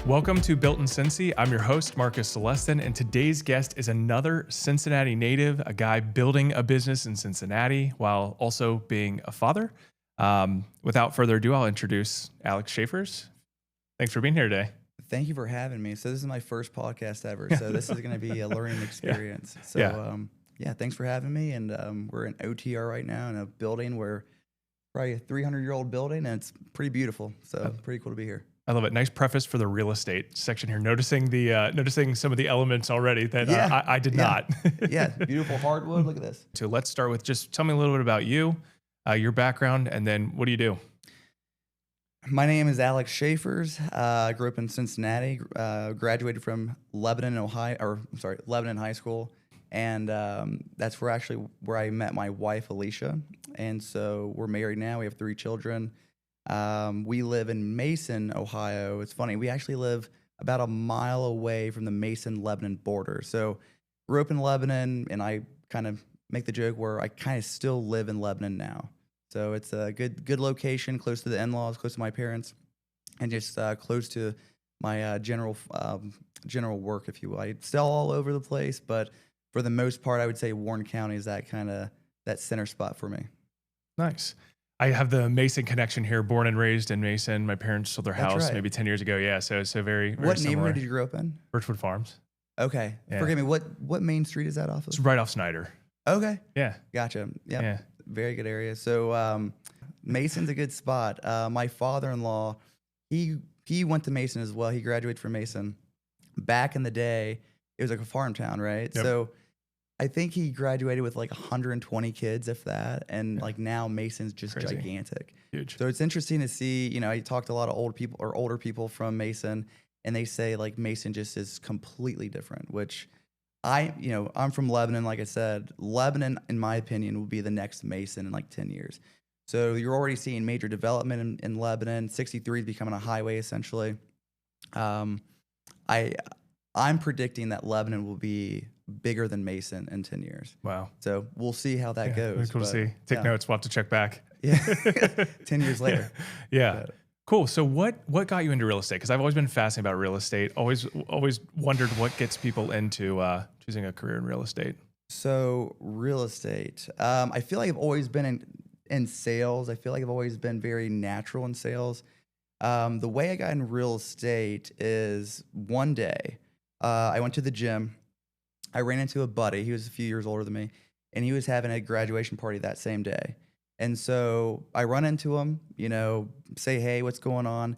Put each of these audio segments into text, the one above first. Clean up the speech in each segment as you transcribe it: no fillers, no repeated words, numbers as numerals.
Welcome to Built in Cincy. I'm your host, Marcus Celestin, and today's guest is another Cincinnati native, a guy building a business in Cincinnati while also being a father. Without further ado, I'll introduce Alex Schafers. Thanks for being here today. Thank you for having me. So this is my first podcast ever, so this is going to be a learning experience. Thanks for having me. And we're in OTR right now in a building where probably a 300-year-old building, and it's pretty beautiful. So pretty cool to be here. I love it. Nice preface for the real estate section here. Noticing some of the elements already that I did not. Yeah, beautiful hardwood. Look at this. So let's start with just tell me a little bit about you, your background, and then what do you do? My name is Alex Schafers. I grew up in Cincinnati. Graduated from Lebanon High School, and that's where I met my wife, Alicia. And so we're married now. We have 3 children. We live in Mason, Ohio. It's funny. We actually live about a mile away from the Mason-Lebanon border. So grew up in Lebanon, and I kind of make the joke where I kind of still live in Lebanon now. So it's a good location, close to the in-laws, close to my parents, and just close to my general work, if you will. I sell all over the place, but for the most part, I would say Warren County is that center spot for me. Nice. I have the Mason connection here, born and raised in Mason. My parents sold their house maybe 10 years ago. Yeah, so very, very What similar. neighborhood did you grow up in? Birchwood Farms. Okay. Yeah. Forgive me, what main street is that off of? It's right off Snyder. Okay. Yeah. Gotcha. Yep. Yeah. Very good area. So Mason's a good spot. My father-in-law, he went to Mason as well. He graduated from Mason. Back in the day, it was like a farm town, right? Yep. So I think he graduated with like 120 kids, if that. And like now Mason's just Crazy. gigantic. Huge. So it's interesting to see, I talked to a lot of older people from Mason, and they say like Mason just is completely different, which I'm from Lebanon. Like I said, Lebanon, in my opinion, will be the next Mason in like 10 years. So you're already seeing major development in Lebanon. 63 is becoming a highway, essentially. I'm predicting that Lebanon will be bigger than Mason in 10 years. Wow. So we'll see how that goes. Cool to see. Take notes. We'll have to check back. Yeah. 10 years later. Yeah. Cool. So what got you into real estate? Because I've always been fascinated about real estate. Always wondered what gets people into choosing a career in real estate. So real estate. I feel like I've always been in sales. I feel like I've always been very natural in sales. The way I got in real estate is one day I went to the gym. I ran into a buddy. He was a few years older than me, and he was having a graduation party that same day. And so I run into him, say, hey, what's going on?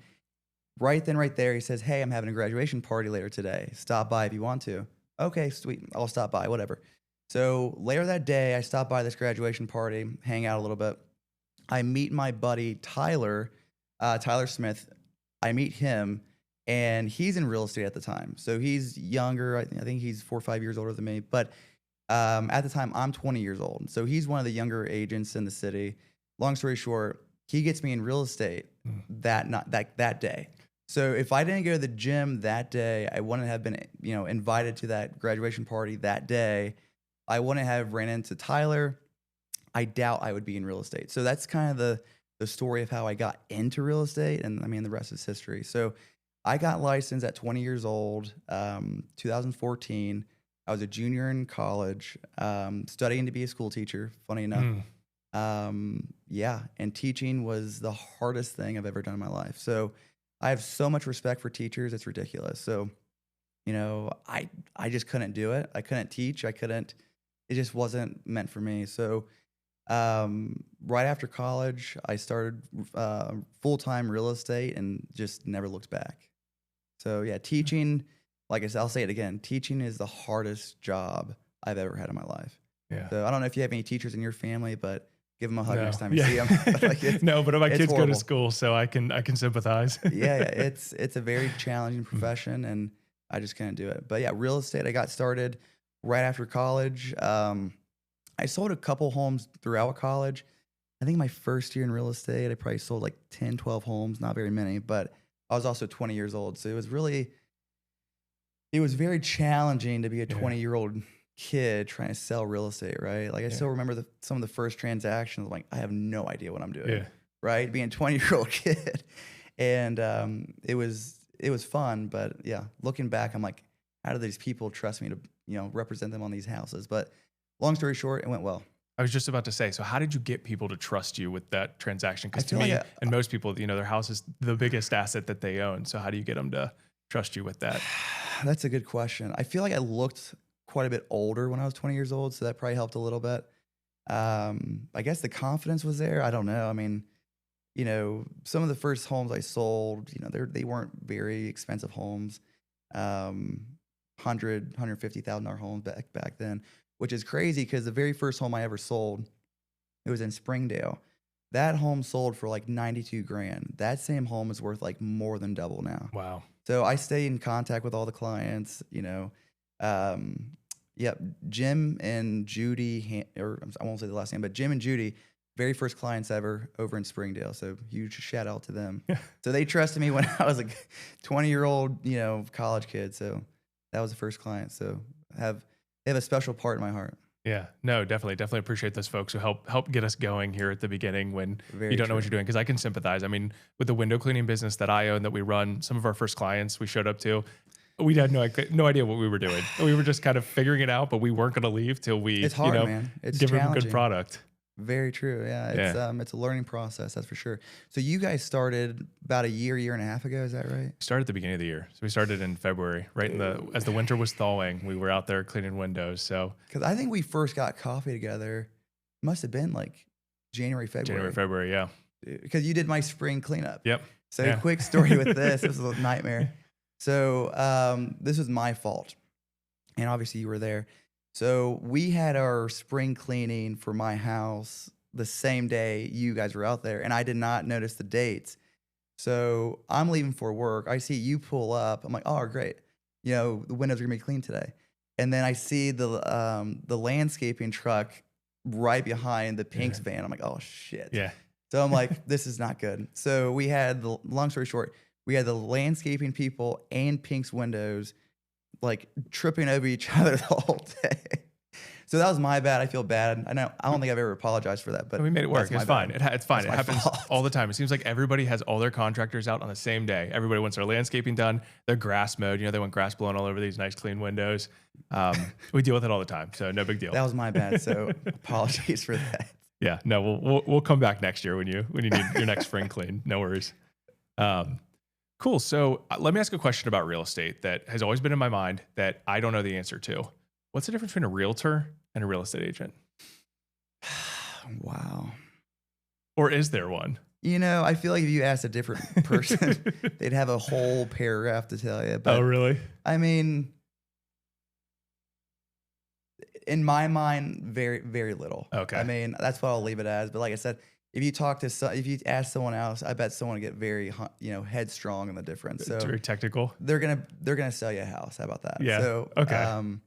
Right then, right there, he says, hey, I'm having a graduation party later today. Stop by if you want to. Okay, sweet. I'll stop by, whatever. So later that day, I stop by this graduation party, hang out a little bit. I meet my buddy, Tyler Smith. I meet him, and he's in real estate at the time. So he's younger. I think he's 4 or 5 years older than me. But at the time, I'm 20 years old. So he's one of the younger agents in the city. Long story short, he gets me in real estate that day. So if I didn't go to the gym that day, I wouldn't have been invited to that graduation party that day. I wouldn't have ran into Tyler. I doubt I would be in real estate. So that's kind of the story of how I got into real estate. And I mean, the rest is history. So I got licensed at 20 years old, 2014. I was a junior in college, studying to be a school teacher, funny enough. And teaching was the hardest thing I've ever done in my life. So I have so much respect for teachers, it's ridiculous. So, I just couldn't do it. I couldn't teach. It just wasn't meant for me. So right after college, I started full-time real estate and just never looked back. So yeah, teaching, like I said, I'll say it again, teaching is the hardest job I've ever had in my life. Yeah. So I don't know if you have any teachers in your family, but give them a hug next time you see them. No, but my kids go to school, so I can sympathize. It's a very challenging profession, and I just couldn't do it. But yeah, real estate, I got started right after college. I sold a couple homes throughout college. I think my first year in real estate, I probably sold like 10, 12 homes, not very many, but I was also 20 years old. So it was very challenging to be a 20-year-old kid trying to sell real estate, right? Like I still remember some of the first transactions. Like I have no idea what I'm doing, right? Being a 20-year-old kid, and it was it was fun, but yeah, looking back, I'm like, how do these people trust me to, represent them on these houses? But long story short, it went well. I was just about to say, so how did you get people to trust you with that transaction? I Because to feel like me and most people, their house is the biggest asset that they own. So how do you get them to trust you with that? That's a good question. I feel like I looked quite a bit older when I was 20 years old, so that probably helped a little bit. I guess the confidence was there. I don't know. I mean, some of the first homes I sold, they weren't very expensive homes. 150,000 homes back then, which is crazy because the very first home I ever sold, it was in Springdale. That home sold for like 92 grand. That same home is worth like more than double now. Wow. So I stay in contact with all the clients, Yep, Jim and Judy, or I won't say the last name, but Jim and Judy, very first clients ever over in Springdale. So huge shout out to them. So they trusted me when I was a 20-year-old, college kid. So that was the first client. So they have a special part in my heart. Yeah, no, definitely appreciate those folks who help get us going here at the beginning when Very you don't know what true. you're doing. Because I can sympathize. I mean, with the window cleaning business that I own, that we run, some of our first clients we showed up to, we had no idea what we were doing. We were just kind of figuring it out, but we weren't going to leave till we, It's hard, man. It's give them a good challenging. product. Very true. Yeah, it's a learning process, that's for sure. So you guys started about a year and a half ago, is that right? Started at the beginning of the year. So we started in February, right as the winter was thawing. We were out there cleaning windows. So Because I think we first got coffee together, must have been like January, February, yeah. Because you did my spring cleanup. Yep. So Yeah. quick story with this. This was a nightmare. So this was my fault. And obviously you were there. So we had our spring cleaning for my house the same day you guys were out there. And I did not notice the dates. So I'm leaving for work. I see you pull up. I'm like, oh, great. The windows are going to be clean today. And then I see the landscaping truck right behind the Pink's van. I'm like, oh, shit. Yeah. So I'm like, this is not good. So we had, long story short, we had the landscaping people and Pink's windows like tripping over each other the whole day. So that was my bad. I feel bad. I don't think I've ever apologized for that, but we made it work. It's fine. It's fine. It happens fault. all the time. It seems like everybody has all their contractors out on the same day. Everybody wants their landscaping done, their grass mowed. They want grass blown all over these nice clean windows. We deal with it all the time, so no big deal. That was my bad. So apologies for that. Yeah, no, we'll come back next year when you need your next spring clean. No worries. Cool. So let me ask a question about real estate that has always been in my mind that I don't know the answer to. What's the difference between a realtor and a real estate agent? Wow. Or is there one? I feel like if you asked a different person, they'd have a whole paragraph to tell you. But Oh, really? I mean, in my mind, very, very little. Okay. I mean, that's what I'll leave it as. But like I said, if you ask someone else, I bet someone would get very, headstrong in the difference. So It's very technical. they're gonna sell you a house. How about that? Yeah. So Okay.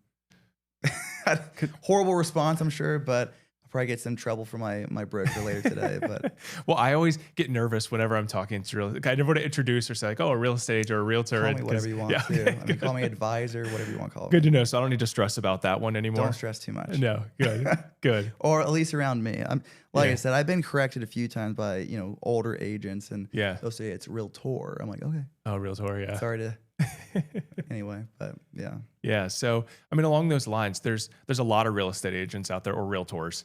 horrible response, I'm sure, but I'll probably get some trouble from my broker later today. But Well, I always get nervous whenever I'm talking to I never want to introduce or say like, oh, a real estate agent or a realtor. call me whatever you want to. I mean, call me advisor, whatever you want to call Good me. to know. So I don't need to stress about that one anymore. Don't stress too much. No, good. Or at least around me. Yeah. I said, I've been corrected a few times by older agents, and Yeah. they'll say it's realtor. I'm like, okay, Oh, realtor, yeah. sorry to. Anyway, but yeah. Yeah. So, I mean, along those lines, there's a lot of real estate agents out there or realtors.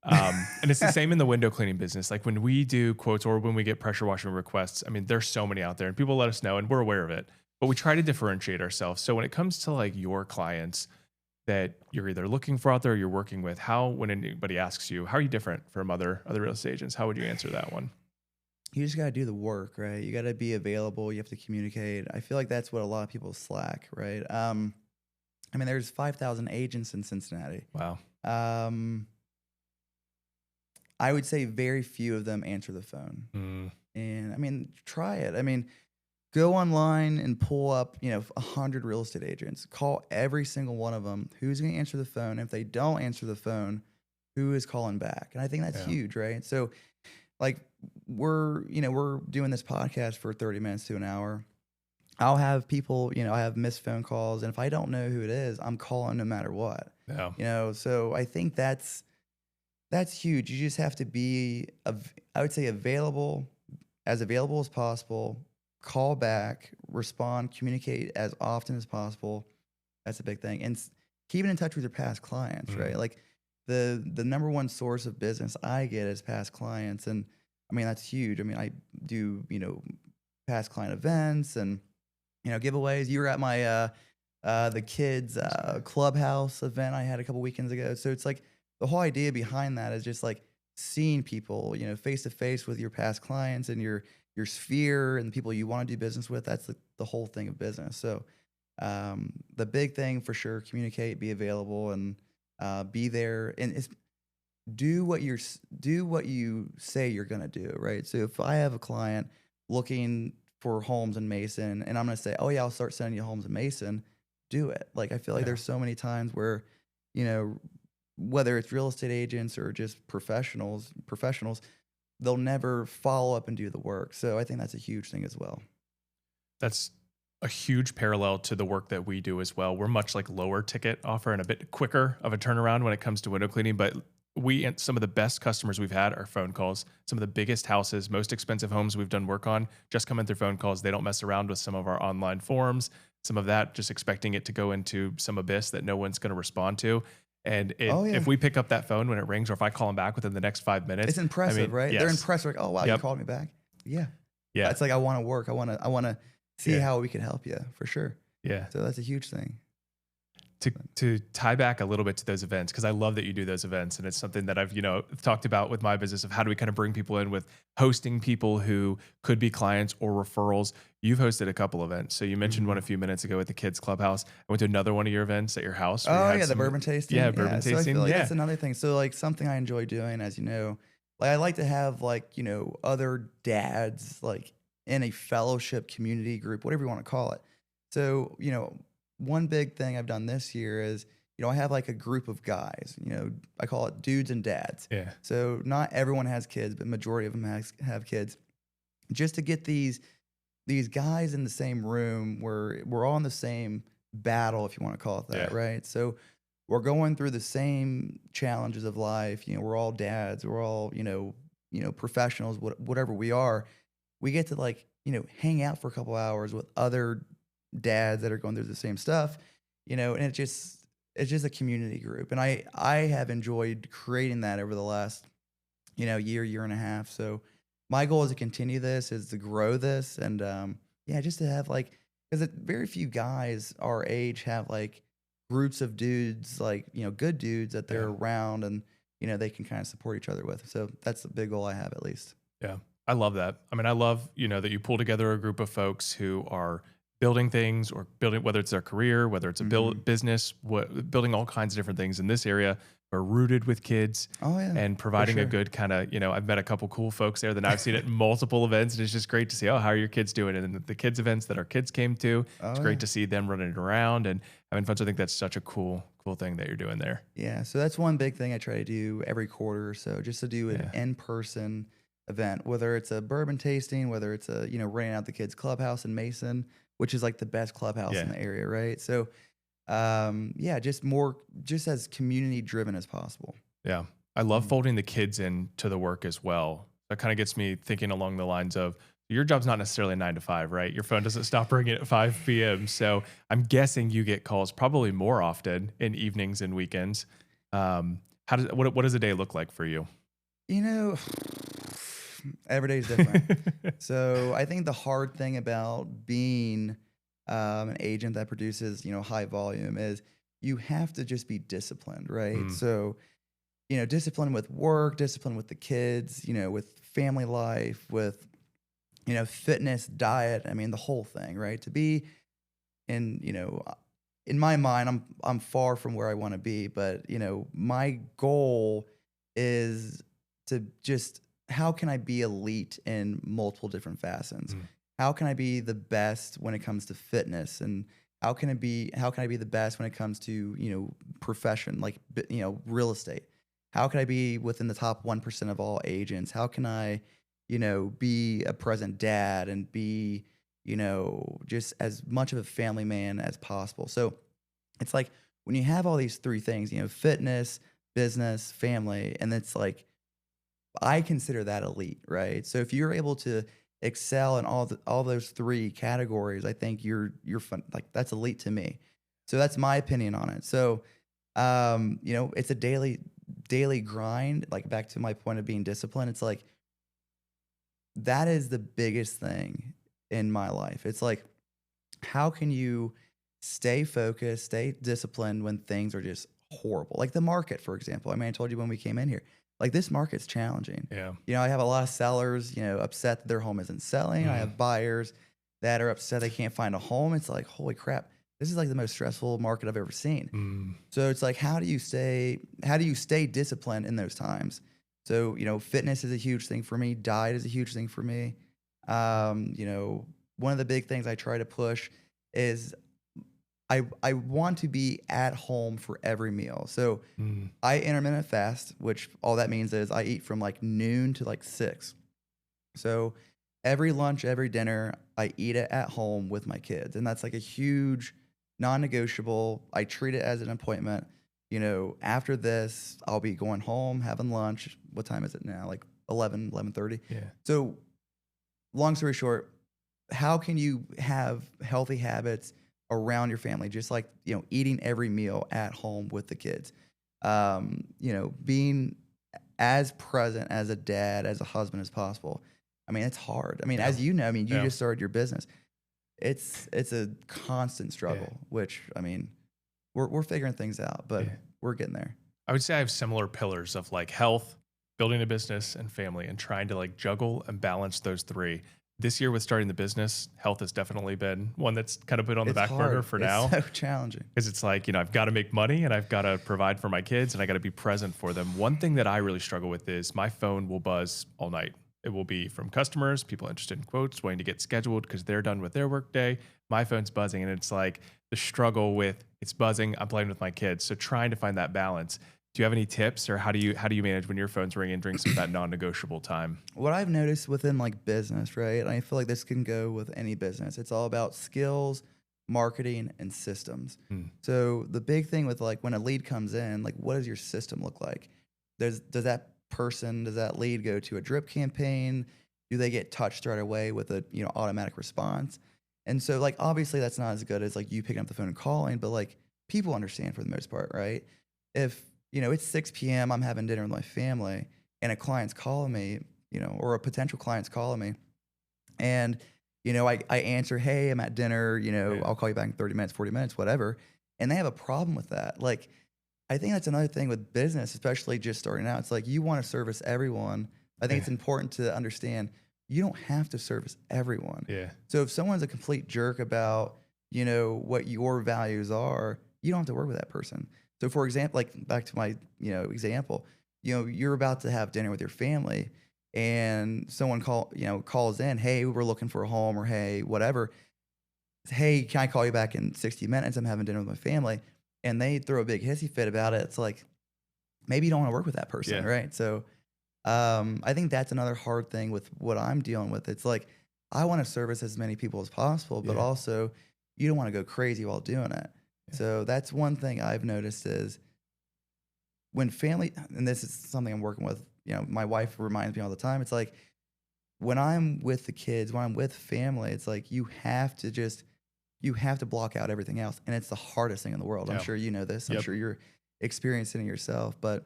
And it's the same in the window cleaning business. Like when we do quotes or when we get pressure washing requests, I mean, there's so many out there and people let us know and we're aware of it, but we try to differentiate ourselves. So when it comes to like your clients that you're either looking for out there or you're working with, when anybody asks you, how are you different from other real estate agents? How would you answer that one? You just got to do the work, right? You got to be available. You have to communicate. I feel like that's what a lot of people slack, right? I mean, there's 5,000 agents in Cincinnati. Wow. I would say very few of them answer the phone. And I mean, try it. I mean, go online and pull up, 100 real estate agents. Call every single one of them. Who's going to answer the phone? If they don't answer the phone, who is calling back? And I think that's huge, right? So, like, we're doing this podcast for 30 minutes to an hour. I'll have people, I have missed phone calls, and if I don't know who it is, I'm calling no matter what. Yeah. So I think that's huge. You just have to be, I would say, available as possible, call back, respond, communicate as often as possible. That's a big thing. And keeping in touch with your past clients, right? Like the number one source of business I get is past clients. And I mean, that's huge. I mean, I do, past client events and, giveaways. You were at my, the kids, clubhouse event I had a couple weekends ago. So it's like the whole idea behind that is just like seeing people, face to face with your past clients and your sphere and the people you want to do business with. That's the whole thing of business. So, the big thing for sure, communicate, be available, and be there, and do what you say you're gonna do, right? So if I have a client looking for homes in Mason, and I'm gonna say, oh yeah, I'll start sending you homes in Mason, do it. Like I feel like there's so many times where, whether it's real estate agents or just professionals, they'll never follow up and do the work. So I think that's a huge thing as well. That's a huge parallel to the work that we do as well. We're much like lower ticket offer and a bit quicker of a turnaround when it comes to window cleaning, but some of the best customers we've had are phone calls. Some of the biggest houses, most expensive homes we've done work on just come in through phone calls. They don't mess around with some of our online forums. Some of that just expecting it to go into some abyss that no one's going to respond to. And if we pick up that phone when it rings, or if I call them back within the next 5 minutes, it's impressive, right? Yes. They're impressed. Like, oh wow, you called me back. Yeah. It's like I want to work. I want to see how we can help you for sure. Yeah. So that's a huge thing. To tie back a little bit to those events, because I love that you do those events, and it's something that I've talked about with my business of how do we kind of bring people in with hosting people who could be clients or referrals. You've hosted a couple events, so you mentioned one a few minutes ago at the kids clubhouse. I went to another one of your events at your house. Oh yeah, the bourbon tasting. Yeah, bourbon tasting. So I feel like that's another thing. So like something I enjoy doing, as you know, like I like to have like other dads like in a fellowship community group, whatever you want to call it. So one big thing I've done this year is, I have like a group of guys, I call it dudes and dads. Yeah. So not everyone has kids, but majority of them have kids. Just to get these guys in the same room where we're all in the same battle, if you want to call it that, right? So we're going through the same challenges of life. We're all dads. We're all, professionals, whatever we are. We get to like, hang out for a couple hours with other dads that are going through the same stuff, and it's just a community group. And I have enjoyed creating that over the last, year and a half. So my goal is to continue this, is to grow this. And, just to have like, because very few guys our age have like groups of dudes, like, good dudes that they're around and, they can kind of support each other with. So that's the big goal I have, at least. Yeah. I love that. I mean, I love, that you pull together a group of folks who are building things or building, whether it's their career, whether it's a business, building all kinds of different things in this area, are rooted with kids and providing a good kind of, I've met a couple cool folks there that I've seen at multiple events, and it's just great to see, how are your kids doing? And the kids events that our kids came to, it's great to see them running around and having fun. So I think that's such a cool thing that you're doing there. Yeah. So that's one big thing I try to do every quarter or so, just to do an in-person event, whether it's a bourbon tasting, whether it's a, renting out the kids clubhouse in Mason, which is like the best clubhouse in the area, right? So, just as community driven as possible. Yeah. I love folding the kids into the work as well. That kind of gets me thinking along the lines of, your job's not necessarily 9 to 5, right? Your phone doesn't stop ringing at 5 p.m. So I'm guessing you get calls probably more often in evenings and weekends. What does a day look like for you? Every day is different. So I think the hard thing about being an agent that produces, high volume is you have to just be disciplined, right? So, discipline with work, discipline with the kids, with family life, with, fitness, diet. I mean, the whole thing, right? To be in my mind, I'm far from where I want to be, but, my goal is to just, how can I be elite in multiple different facets? How can I be the best when it comes to fitness? And how can I be the best when it comes to, profession, like, real estate? How can I be within the top 1% of all agents? How can I, be a present dad and be, just as much of a family man as possible? So it's like when you have all these three things, fitness, business, family, and it's like, I consider that elite, right? So if you're able to excel in all those three categories, I think you're fun. Like that's elite to me. So that's my opinion on it. So, it's a daily grind. Like back to my point of being disciplined, it's like that is the biggest thing in my life. It's like, how can you stay focused, stay disciplined when things are just horrible? Like the market, for example. I mean, I told you when we came in here, like this market's challenging. Yeah. I have a lot of sellers, upset that their home isn't selling. I have buyers that are upset they can't find a home. It's like, holy crap, this is like the most stressful market I've ever seen. So it's like, how do you stay disciplined in those times? So, fitness is a huge thing for me. Diet is a huge thing for me. One of the big things I try to push is I want to be at home for every meal. So I intermittent fast, which all that means is I eat from like noon to like 6. So every lunch, every dinner, I eat it at home with my kids. And that's like a huge non-negotiable. I treat it as an appointment. After this, I'll be going home, having lunch. What time is it now? Like 11:30. Yeah. So long story short, how can you have healthy habits around your family? Just like, eating every meal at home with the kids, being as present as a dad, as a husband as possible. I mean, it's hard. I mean, as you know, you just started your business. It's a constant struggle, which, I mean, we're figuring things out, but we're getting there. I would say I have similar pillars of like health, building a business, and family, and trying to like juggle and balance those three. This year with starting the business, health has definitely been one that's kind of put on the back burner for now. It's so challenging. Because it's like, I've got to make money and I've got to provide for my kids and I got to be present for them. One thing that I really struggle with is my phone will buzz all night. It will be from customers, people interested in quotes, waiting to get scheduled because they're done with their work day. My phone's buzzing, and it's like the struggle with it's buzzing, I'm playing with my kids. So trying to find that balance. Do you have any tips, or how do you manage when your phone's ringing during some of that non-negotiable time? What I've noticed within like business, right? And I feel like this can go with any business. It's all about skills, marketing, and systems. So the big thing with like when a lead comes in, like what does your system look like? Does that lead go to a drip campaign? Do they get touched right away with a automatic response? And so like obviously that's not as good as like you picking up the phone and calling, but like people understand for the most part, right? If it's 6 p.m., I'm having dinner with my family, and a client's calling me, or a potential client's calling me, and I answer, hey, I'm at dinner, I'll call you back in 30 minutes, 40 minutes, whatever, and they have a problem with that. Like, I think that's another thing with business, especially just starting out. It's like you want to service everyone. I think it's important to understand you don't have to service everyone. Yeah. So if someone's a complete jerk about, what your values are, you don't have to work with that person. So for example, like back to my, example, you're about to have dinner with your family and someone calls in, hey, we're looking for a home, or hey, whatever. Hey, can I call you back in 60 minutes? I'm having dinner with my family. And they throw a big hissy fit about it. It's like, maybe you don't want to work with that person, right? So I think that's another hard thing with what I'm dealing with. It's like, I want to service as many people as possible, but also you don't want to go crazy while doing it. So that's one thing I've noticed is when family, and this is something I'm working with, my wife reminds me all the time. It's like when I'm with the kids, when I'm with family, it's like you have to block out everything else. And it's the hardest thing in the world. I'm sure you know this. I'm sure you're experiencing it yourself. But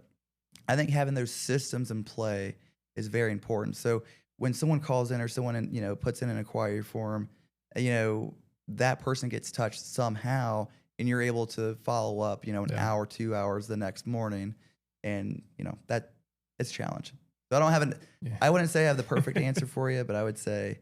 I think having those systems in play is very important. So when someone calls in or someone, puts in an inquiry form, that person gets touched somehow, and you're able to follow up, an hour, 2 hours the next morning. And, that it's challenging. So I wouldn't say I have the perfect answer for you, but I would say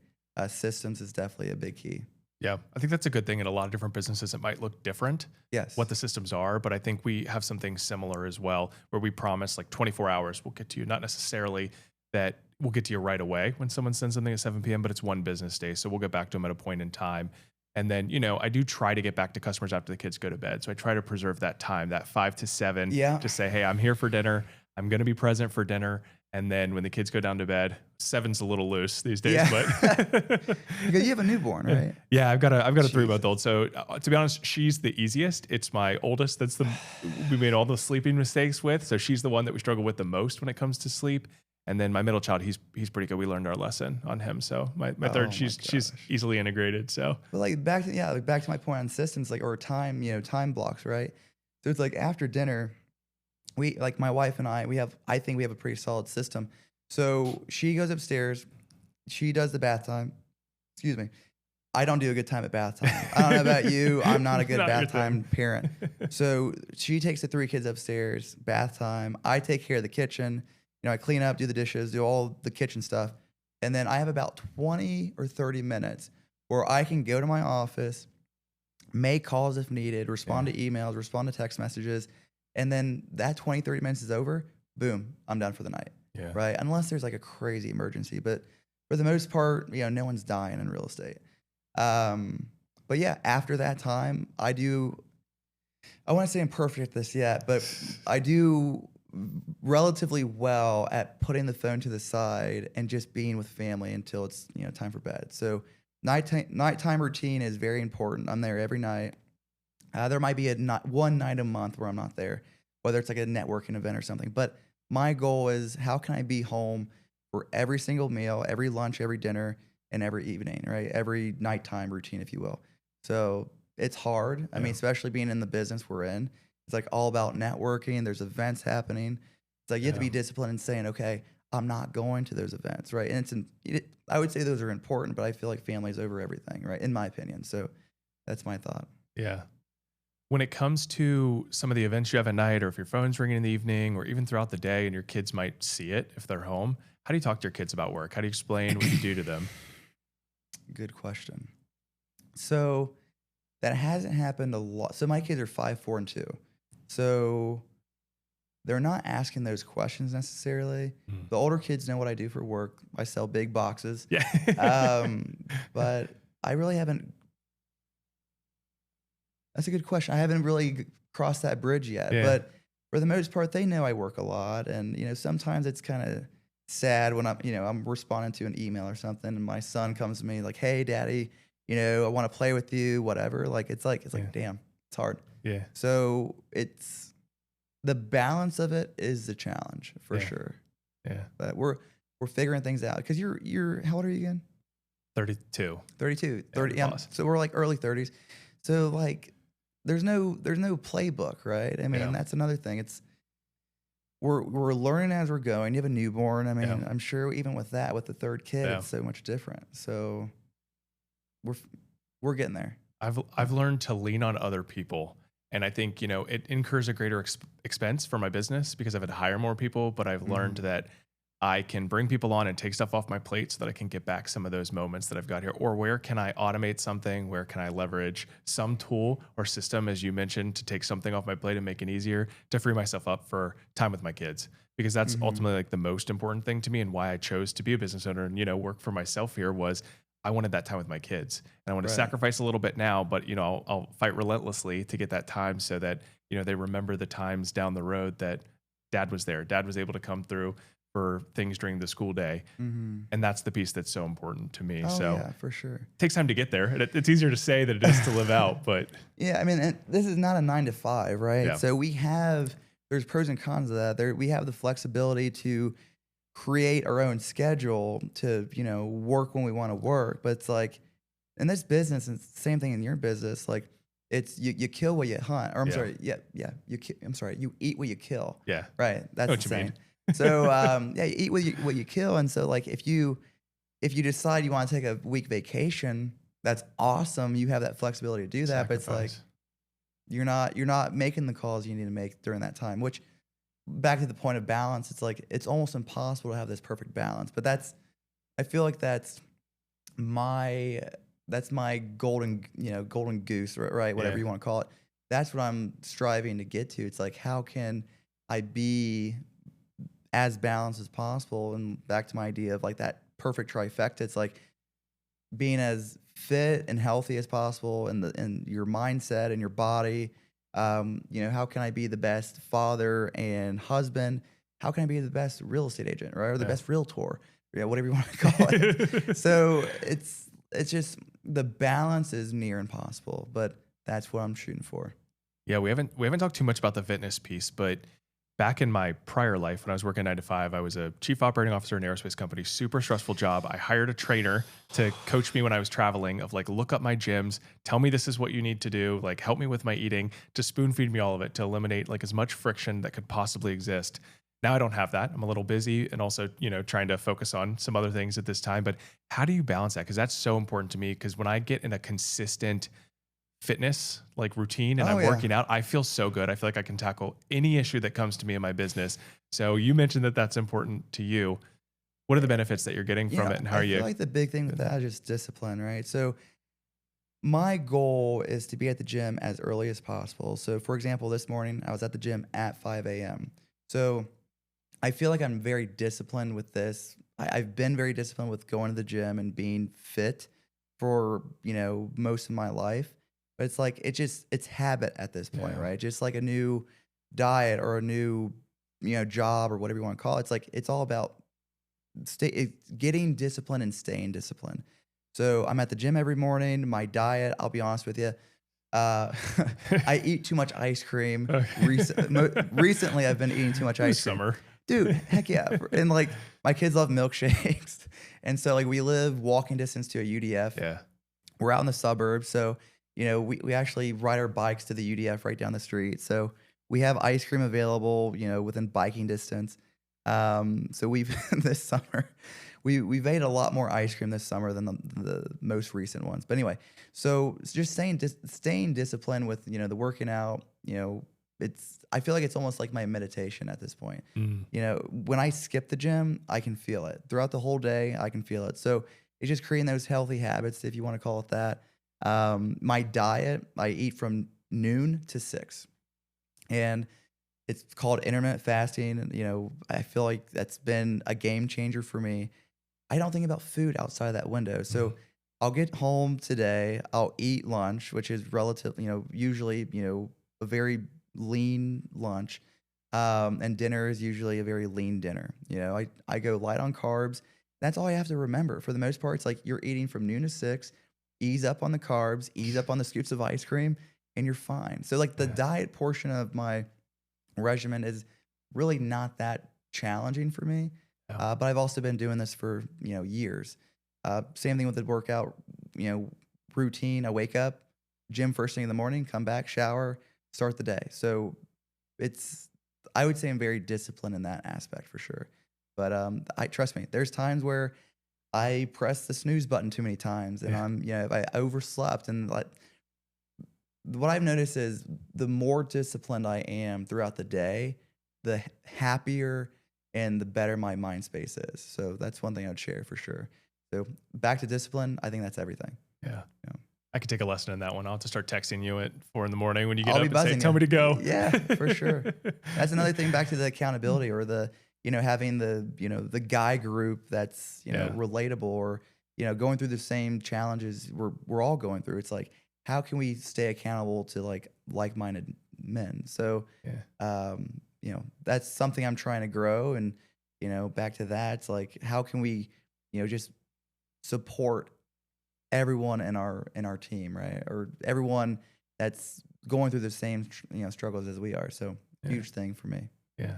systems is definitely a big key. Yeah, I think that's a good thing. In a lot of different businesses, it might look different, what the systems are, but I think we have something similar as well, where we promise like 24 hours we'll get to you. Not necessarily that we'll get to you right away when someone sends something at 7 p.m., but it's one business day. So we'll get back to them at a point in time. And then, I do try to get back to customers after the kids go to bed. So I try to preserve that time, that 5 to 7, to say, hey, I'm here for dinner. I'm going to be present for dinner. And then when the kids go down to bed, 7's a little loose these days, but because you have a newborn, right? Yeah, I've got a 3-month-old. So to be honest, she's the easiest. It's my oldest. We made all the sleeping mistakes with. So she's the one that we struggle with the most when it comes to sleep. And then my middle child, he's pretty good. We learned our lesson on him. So my Oh third, my she's gosh. easily integrated. So But like back to like back to my point on systems, like or time, time blocks, right? So it's like after dinner, we like my wife and I think we have a pretty solid system. So she goes upstairs, she does the bath time. Excuse me. I don't do a good time at bath time. I don't know about you. I'm not a good not your bath time thing. parent. So she takes the 3 kids upstairs, bath time. I take care of the kitchen. I clean up, do the dishes, do all the kitchen stuff. And then I have about 20 or 30 minutes where I can go to my office, make calls if needed, respond to emails, respond to text messages. And then that 20, 30 minutes is over. Boom, I'm done for the night. Yeah. Right. Unless there's like a crazy emergency. But for the most part, no one's dying in real estate. But yeah, after that time, I wouldn't say I'm perfect at this yet, but I do relatively well at putting the phone to the side and just being with family until it's, time for bed. So nighttime routine is very important. I'm there every night. There might be one night a month where I'm not there, whether it's like a networking event or something. But my goal is how can I be home for every single meal, every lunch, every dinner, and every evening, right? Every nighttime routine, if you will. So it's hard. I mean, especially being in the business we're in, it's like all about networking. There's events happening. It's like you have to be disciplined in saying, okay, I'm not going to those events, right? And I would say those are important, but I feel like family's over everything, right? In my opinion. So that's my thought. Yeah. When it comes to some of the events you have at night, or if your phone's ringing in the evening, or even throughout the day, and your kids might see it if they're home, how do you talk to your kids about work? How do you explain what you do to them? Good question. So that hasn't happened a lot. So my kids are 5, 4, and 2. So they're not asking those questions necessarily. Mm. The older kids know what I do for work. I sell big boxes. Yeah. But I really haven't. That's a good question. I haven't really crossed that bridge yet. Yeah. But for the most part, they know I work a lot. And, sometimes it's kind of sad when I'm responding to an email or something and my son comes to me like, hey, daddy, I want to play with you, whatever. Like, it's like, damn, it's hard. Yeah. So it's the balance of it is the challenge for sure. Yeah. But we're figuring things out. Cause you're, how old are you again? 32. 32, 30. Yeah. So we're like early 30s. So like, there's no playbook, right? I mean, that's another thing. It's, we're learning as we're going. You have a newborn. I mean, I'm sure even with that, with the third kid, it's so much different. So we're getting there. I've learned to lean on other people, and I think it incurs a greater expense for my business because I've had to hire more people. But I've learned that I can bring people on and take stuff off my plate so that I can get back some of those moments that I've got here. Or where can I automate something? Where can I leverage some tool or system, as you mentioned, to take something off my plate and make it easier to free myself up for time with my kids? Because that's ultimately like the most important thing to me, and why I chose to be a business owner and work for myself here was I wanted that time with my kids, and I want to sacrifice a little bit now, but I'll fight relentlessly to get that time so that they remember the times down the road that dad was there. Dad was able to come through for things during the school day. And that's the piece that's so important to me. Oh, so yeah, for sure. it takes time to get there. It's easier to say than it is to live out, but yeah, I mean, and this is not a 9 to 5, right? Yeah. So there's pros and cons of that. We have the flexibility to create our own schedule to, work when we want to work. But it's like in this business, and it's the same thing in your business, like it's you kill what you hunt. Or I'm sorry, you eat what you kill. Yeah. Right. That's What you insane. mean. So you eat what you kill. And so like if you decide you want to take a week vacation, that's awesome. You have that flexibility to do that. But it's like you're not making the calls you need to make during that time, which back to the point of balance, it's like it's almost impossible to have this perfect balance. But I feel like that's my golden goose, right? Whatever you want to call it. That's what I'm striving to get to. It's like, how can I be as balanced as possible? And back to my idea of like that perfect trifecta, it's like being as fit and healthy as possible in your mindset and your body. How can I be the best father and husband? How can I be the best real estate agent, right? Or the best realtor, whatever you want to call it. So it's just the balance is near impossible, but that's what I'm shooting for. Yeah, we haven't talked too much about the fitness piece, but back in my prior life, when I was working 9 to 5, I was a chief operating officer in an aerospace company, super stressful job. I hired a trainer to coach me when I was traveling of like, look up my gyms, tell me this is what you need to do, like help me with my eating, to spoon feed me all of it to eliminate like as much friction that could possibly exist. Now I don't have that. I'm a little busy and also, trying to focus on some other things at this time. But how do you balance that? Because that's so important to me. Because when I get in a consistent fitness like routine and Oh I'm yeah. working out, I feel so good. I feel like I can tackle any issue that comes to me in my business. So you mentioned that that's important to you. What are the benefits that you're getting from it, and how I are feel you? like the big thing with that is just discipline, right? So my goal is to be at the gym as early as possible. So for example, this morning I was at the gym at 5 a.m. So I feel like I'm very disciplined with this. I've been very disciplined with going to the gym and being fit for, most of my life. But it's like it's habit at this point, Yeah. right? Just like a new diet or a new, job or whatever you want to call it. It's like it's all about getting disciplined and staying disciplined. So I'm at the gym every morning. My diet, I'll be honest with you, uh, I eat too much ice cream. Okay. Recently, I've been eating too much It was ice cream. summer. Dude, heck yeah. And like my kids love milkshakes. And so like we live walking distance to a UDF. Yeah. We're out in the suburbs. So, we actually ride our bikes to the UDF right down the street. So we have ice cream available, within biking distance. So we've this summer, we've ate a lot more ice cream this summer than the most recent ones. But anyway, so it's just staying disciplined with, the working out, I feel like it's almost like my meditation at this point. Mm. When I skip the gym, I can feel it throughout the whole day. I can feel it. So it's just creating those healthy habits, if you want to call it that. My diet, I eat from noon to 6, and it's called intermittent fasting. And, I feel like that's been a game changer for me. I don't think about food outside of that window. So I'll get home today, I'll eat lunch, which is relatively, usually, a very lean lunch. And dinner is usually a very lean dinner. I go light on carbs. That's all I have to remember. For the most part, it's like you're eating from noon to 6, ease up on the carbs, ease up on the scoops of ice cream, and you're fine. So like the diet portion of my regimen is really not that challenging for me. Yeah. But I've also been doing this for, years. Same thing with the workout, routine. I wake up, gym first thing in the morning, come back, shower, start the day. So I would say I'm very disciplined in that aspect for sure. But I trust me, there's times where I press the snooze button too many times, and if I overslept, and like what I've noticed is the more disciplined I am throughout the day, the happier and the better my mind space is. So that's one thing I'd share for sure. So back to discipline, I think that's everything. Yeah. Yeah. I could take a lesson in that one. I'll have to start texting you at 4 a.m. when you get I'll up be and say, buzzing tell you. me to go. Yeah, for sure. That's another thing, back to the accountability, or the, having the, the guy group that's, relatable, or, going through the same challenges we're all going through. It's like, how can we stay accountable to like-minded men? So, that's something I'm trying to grow. And, back to that, it's like, how can we, just support everyone in our team, right? Or everyone that's going through the same, struggles as we are. So huge thing for me. Yeah.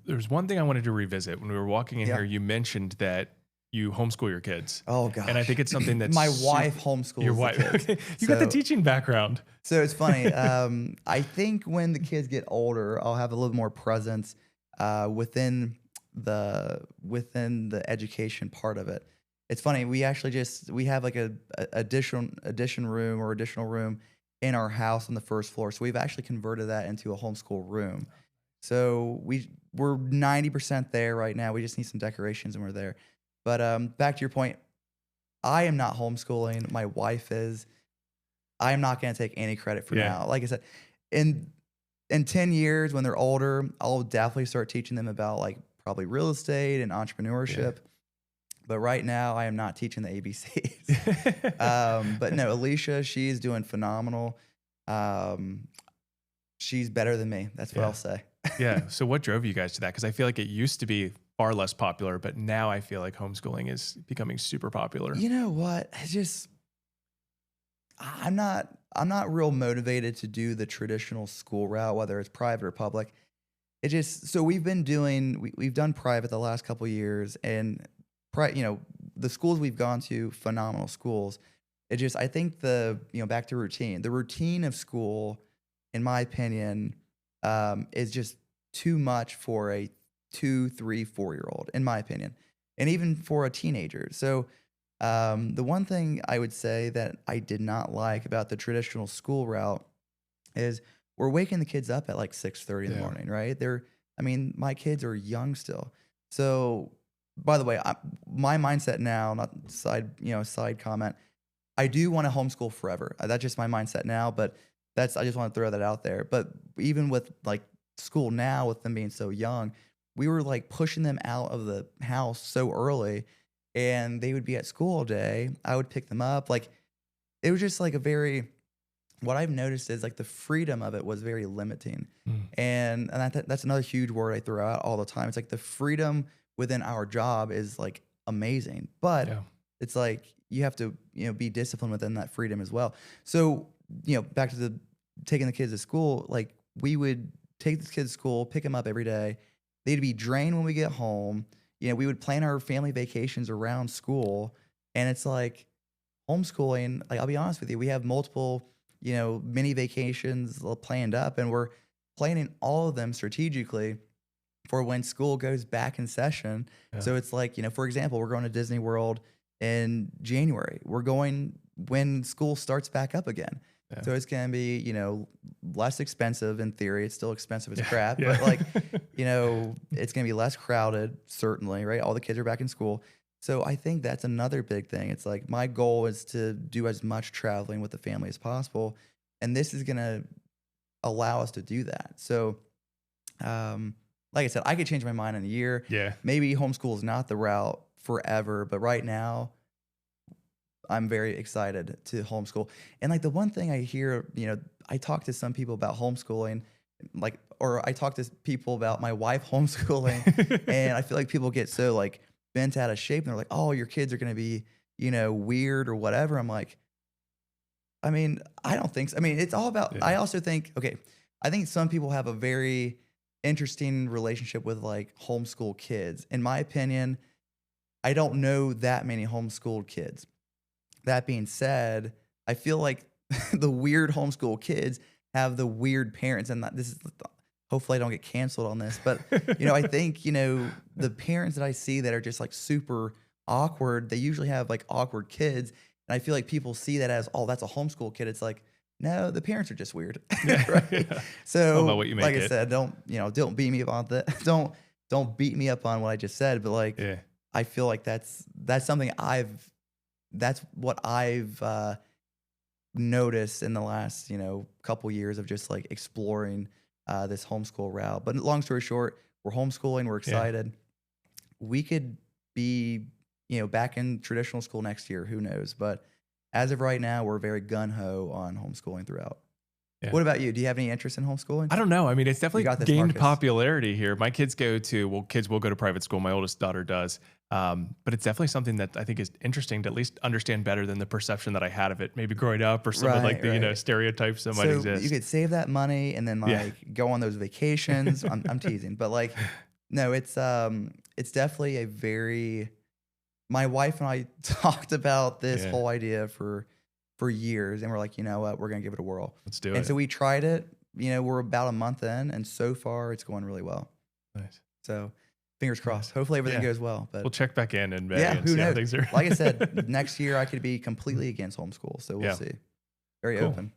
There's one thing I wanted to revisit. When we were walking in here, you mentioned that you homeschool your kids. Oh gosh. And I think it's something that's my wife homeschools your the wife. kids. Okay. You got the teaching background. So it's funny. I think when the kids get older, I'll have a little more presence within the education part of it. It's funny. We actually we have like a additional room in our house on the first floor. So we've actually converted that into a homeschool room. So we're 90% there right now. We just need some decorations and we're there. But back to your point, I am not homeschooling. My wife is. I am not going to take any credit for now. Like I said, in 10 years when they're older, I'll definitely start teaching them about like probably real estate and entrepreneurship. Yeah. But right now, I am not teaching the ABCs. But no, Alicia, she's doing phenomenal. She's better than me. That's what I'll say. Yeah. So what drove you guys to that? Because I feel like it used to be far less popular, but now I feel like homeschooling is becoming super popular. You know what? I'm not real motivated to do the traditional school route, whether it's private or public. it just, so we've done private the last couple years, and the schools we've gone to, phenomenal schools. It just, I think back to routine. The routine of school, in my opinion, is just too much for a 2, 3, 4 year old, in my opinion, and even for a teenager. So, the one thing I would say that I did not like about the traditional school route is we're waking the kids up at like 6:30 in the Yeah. morning, right? My kids are young still. So, by the way, my mindset now, not side comment, I do want to homeschool forever. That's just my mindset now, but I just want to throw that out there. But even with like school now, with them being so young, we were like pushing them out of the house so early, and they would be at school all day. I would pick them up. Like, it was just like what I've noticed is like the freedom of it was very limiting. Mm. And that's another huge word I throw out all the time. It's like the freedom within our job is like amazing, but Yeah. it's like you have to, be disciplined within that freedom as well. So, back to taking the kids to school, like we would take the kids to school, pick them up every day. They'd be drained when we get home. We would plan our family vacations around school, and it's like homeschooling. Like, I'll be honest with you, we have multiple, mini vacations planned up, and we're planning all of them strategically for when school goes back in session. Yeah. So it's like, for example, we're going to Disney World in January. We're going when school starts back up again. Yeah. So it's going to be, less expensive in theory. It's still expensive as crap, Yeah. but like, it's going to be less crowded, certainly, right? All the kids are back in school. So I think that's another big thing. It's like my goal is to do as much traveling with the family as possible. And this is going to allow us to do that. So, like I said, I could change my mind in a year. Yeah. Maybe homeschool is not the route forever, but right now I'm very excited to homeschool. And like the one thing I hear, I talk to some people about homeschooling, or I talk to people about my wife homeschooling, and I feel like people get so like bent out of shape, and they're like, "Oh, your kids are going to be, weird or whatever." I'm like, I mean, I don't think so. I mean, it's all about, Yeah. I also think, okay, I think some people have a very interesting relationship with like homeschool kids. In my opinion, I don't know that many homeschooled kids. That being said, I feel like the weird homeschool kids have the weird parents, and hopefully I don't get canceled on this, but I think, the parents that I see that are just like super awkward, they usually have like awkward kids. And I feel like people see that as, oh, that's a homeschool kid. It's like, no, the parents are just weird. Right? Yeah. So All about what you make like I it. said, don't beat me up on that. Don't beat me up on what I just said. But like, Yeah. I feel like that's something that's what I've noticed in the last, couple years of just like exploring this homeschool route. But long story short, we're homeschooling. We're excited. We could be, back in traditional school next year. Who knows? But as of right now, we're very gun ho on homeschooling throughout. Yeah. What about you? Do you have any interest in homeschooling? I don't know. I mean, it's definitely got this, gained Marcus. popularity here. My kids kids will go to private school. My oldest daughter does. But it's definitely something that I think is interesting to at least understand better than the perception that I had of it, maybe growing up, or some of like the, Right. stereotypes that So might exist. you could save that money and then like go on those vacations. I'm teasing, but like, no, it's definitely a very, my wife and I talked about this whole idea for years, and we're like, you know what, we're going to give it a whirl. Let's do it. And so we tried it, we're about a month in, and so far it's going really well. Nice. So fingers crossed. Hopefully everything goes well. But We'll check back in May and who see how knows? things are. Like I said, next year I could be completely against homeschool. So we'll see. Very Cool. open.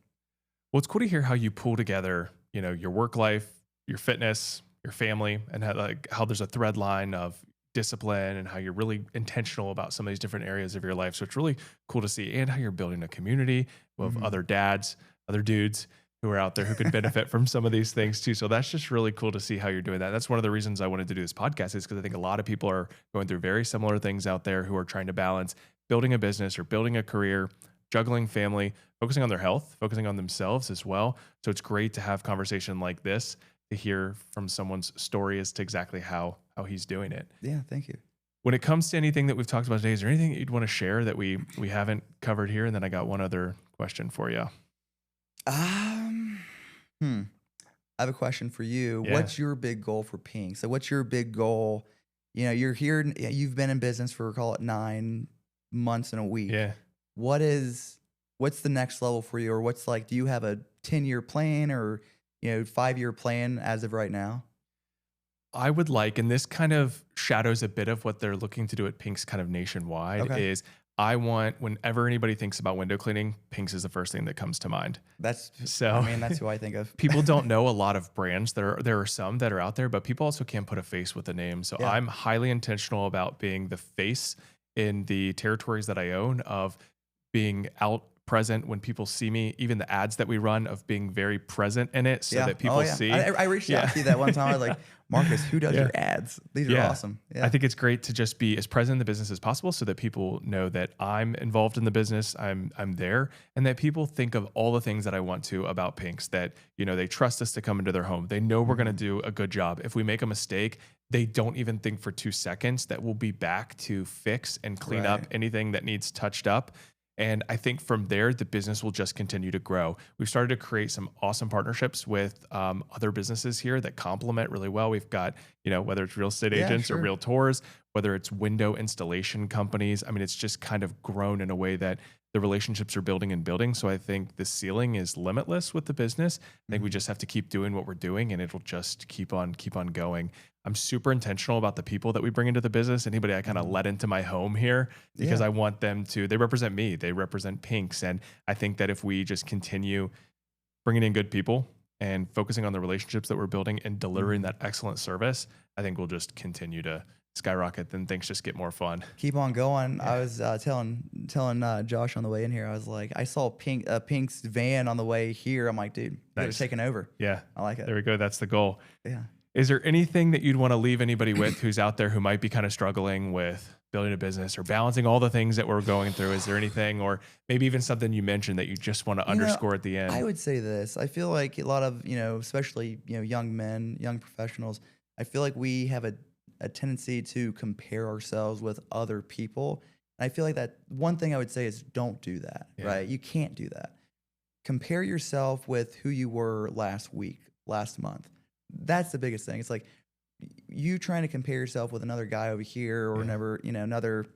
Well, it's cool to hear how you pull together, your work life, your fitness, your family, and how there's a thread line of discipline, and how you're really intentional about some of these different areas of your life. So it's really cool to see, and how you're building a community of other dads, other dudes who are out there who could benefit from some of these things too. So that's just really cool to see how you're doing that. That's one of the reasons I wanted to do this podcast, is because I think a lot of people are going through very similar things out there, who are trying to balance building a business or building a career, juggling family, focusing on their health, focusing on themselves as well. So it's great to have conversation like this, to hear from someone's story as to exactly how he's doing it. Yeah, thank you. When it comes to anything that we've talked about today, is there anything that you'd want to share that we haven't covered here? And then I got one other question for you. I have a question for you. Yeah. What's your big goal for Pink? So what's your big goal? You know, you're here, you've been in business for, call it 9 months and a week. Yeah. What's the next level for you? Or what's like, do you have a 10-year plan or, 5-year plan as of right now? I would like, and this kind of shadows a bit of what they're looking to do at Pink's kind of nationwide, Okay. is I want, whenever anybody thinks about window cleaning, Pink's is the first thing that comes to mind. I So mean, that's who I think of. people don't know a lot of brands. There are some that are out there, but people also can't put a face with a name. So Yeah. I'm highly intentional about being the face in the territories that I own, of being out present when people see me, even the ads that we run, of being very present in it so Yeah. that people see. I reached out Yeah. to you that one time. I was like, Marcus, who does Yeah. your ads? These are Yeah. awesome. Yeah. I think it's great to just be as present in the business as possible so that people know that I'm involved in the business, I'm there, and that people think of all the things that I want to about Pink's, that, they trust us to come into their home. They know we're going to do a good job. If we make a mistake, they don't even think for 2 seconds that we'll be back to fix and clean up Right. anything that needs touched up. And I think from there, the business will just continue to grow. We've started to create some awesome partnerships with other businesses here that complement really well. We've got, whether it's real estate Yeah, agents or sure. realtors, whether it's window installation companies. I mean, it's just kind of grown in a way that the relationships are building and building. So I think the ceiling is limitless with the business. I think we just have to keep doing what we're doing, and it'll just keep on going. I'm super intentional about the people that we bring into the business. Anybody I kind of let into my home here, because Yeah. I want them to, they represent me, they represent Pink's. And I think that if we just continue bringing in good people and focusing on the relationships that we're building and delivering that excellent service, I think we'll just continue to skyrocket. Then things just get more fun. Keep on going. I was telling Josh on the way in here. I was like, I saw Pink's van on the way here. I'm like, dude, you guys Nice. are taking over. Yeah. I like it. There we go. That's the goal. Yeah. Is there anything that you'd want to leave anybody with who's out there who might be kind of struggling with building a business or balancing all the things that we're going through? Is there anything, or maybe even something you mentioned that you just want to underscore at the end? I would say this. I feel like a lot of, especially, young men, young professionals, I feel like we have a tendency to compare ourselves with other people. And I feel like that one thing I would say is don't do that, Yeah. right? You can't do that. Compare yourself with who you were last week, last month. That's the biggest thing. It's like you trying to compare yourself with another guy over here or another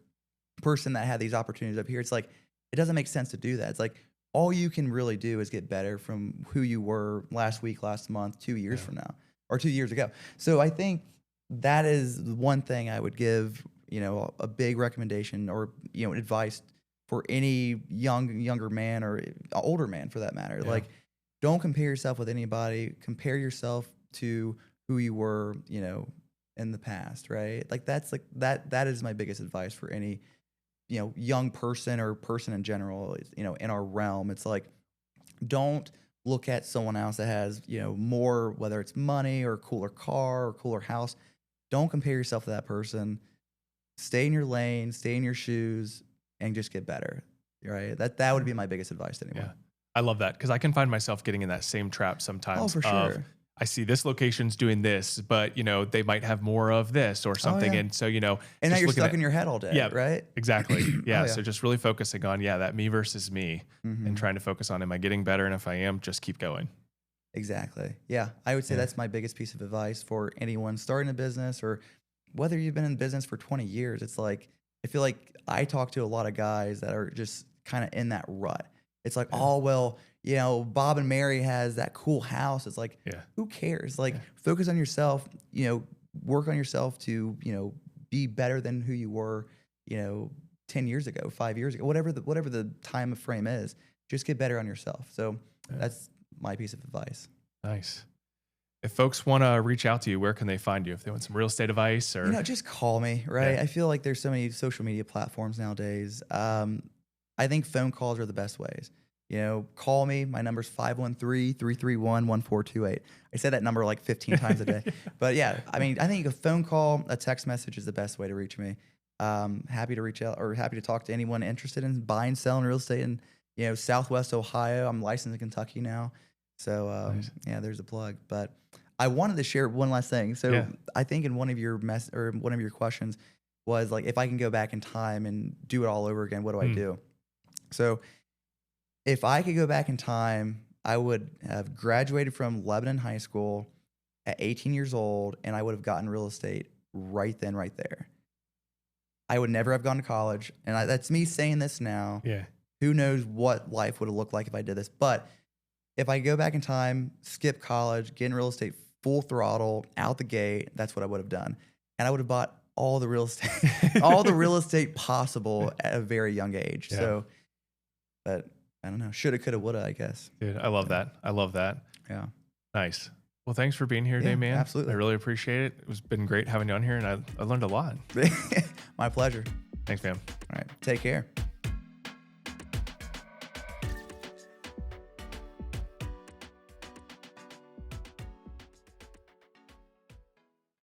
person that had these opportunities up here. It's like, it doesn't make sense to do that. It's like, all you can really do is get better from who you were last week, last month, 2 years from now, or 2 years ago. So I think that is one thing I would give, a big recommendation or, advice for any younger man or older man for that matter. Yeah. Like, don't compare yourself with anybody. Compare yourself to who you were, in the past, right? Like that is my biggest advice for any, young person or person in general, in our realm. It's like, don't look at someone else that has, more, whether it's money or cooler car or cooler house. Don't compare yourself to that person. Stay in your lane, stay in your shoes, and just get better, right? That would be my biggest advice to anyone. Yeah. I love that, because I can find myself getting in that same trap sometimes. Oh, for of, sure. I see this location's doing this, but they might have more of this or something. yeah. And so, And now just you're looking stuck at- in your head all day, Yeah, right? exactly. Yeah. Oh, yeah. So just really focusing on, that me versus me, and trying to focus on, am I getting better? And if I am, just keep going. Exactly. Yeah. I would say that's my biggest piece of advice for anyone starting a business, or whether you've been in business for 20 years. It's like, I feel like I talk to a lot of guys that are just kind of in that rut. It's like, oh, well, Bob and Mary has that cool house. It's like, who cares? Like, focus on yourself, work on yourself to, be better than who you were, 10 years ago, 5 years ago, whatever the time frame is. Just get better on yourself. So that's my piece of advice. Nice. If folks want to reach out to you, where can they find you? If they want some real estate advice, or just call me, right? Yeah. I feel like there's so many social media platforms nowadays. I think phone calls are the best ways. Call me. My number's 513-331-1428. I say that number like 15 times a day. But yeah, I mean, I think a phone call, a text message is the best way to reach me. Happy to reach out, or happy to talk to anyone interested in buying, selling real estate in, Southwest Ohio. I'm licensed in Kentucky now. So Nice. yeah, there's a plug. But I wanted to share one last thing. So I think in one of your one of your questions was like, if I can go back in time and do it all over again, what do I do? So if I could go back in time I would have graduated from Lebanon High School at 18 years old, and I would have gotten real estate right then, right there. I would never have gone to college. And that's me saying this now. Yeah. Who knows what life would have looked like if I did this. But if I go back in time, skip college, get in real estate full throttle, out the gate, that's what I would have done. And I would have bought all the real estate, all the real estate possible at a very young age. Yeah. So, but I don't know. Shoulda, coulda, woulda, I guess. Dude, I love that. I love that. Yeah. Nice. Well, thanks for being here today, man. Absolutely. I really appreciate it. It's been great having you on here, and I learned a lot. My pleasure. Thanks, man. All right. Take care.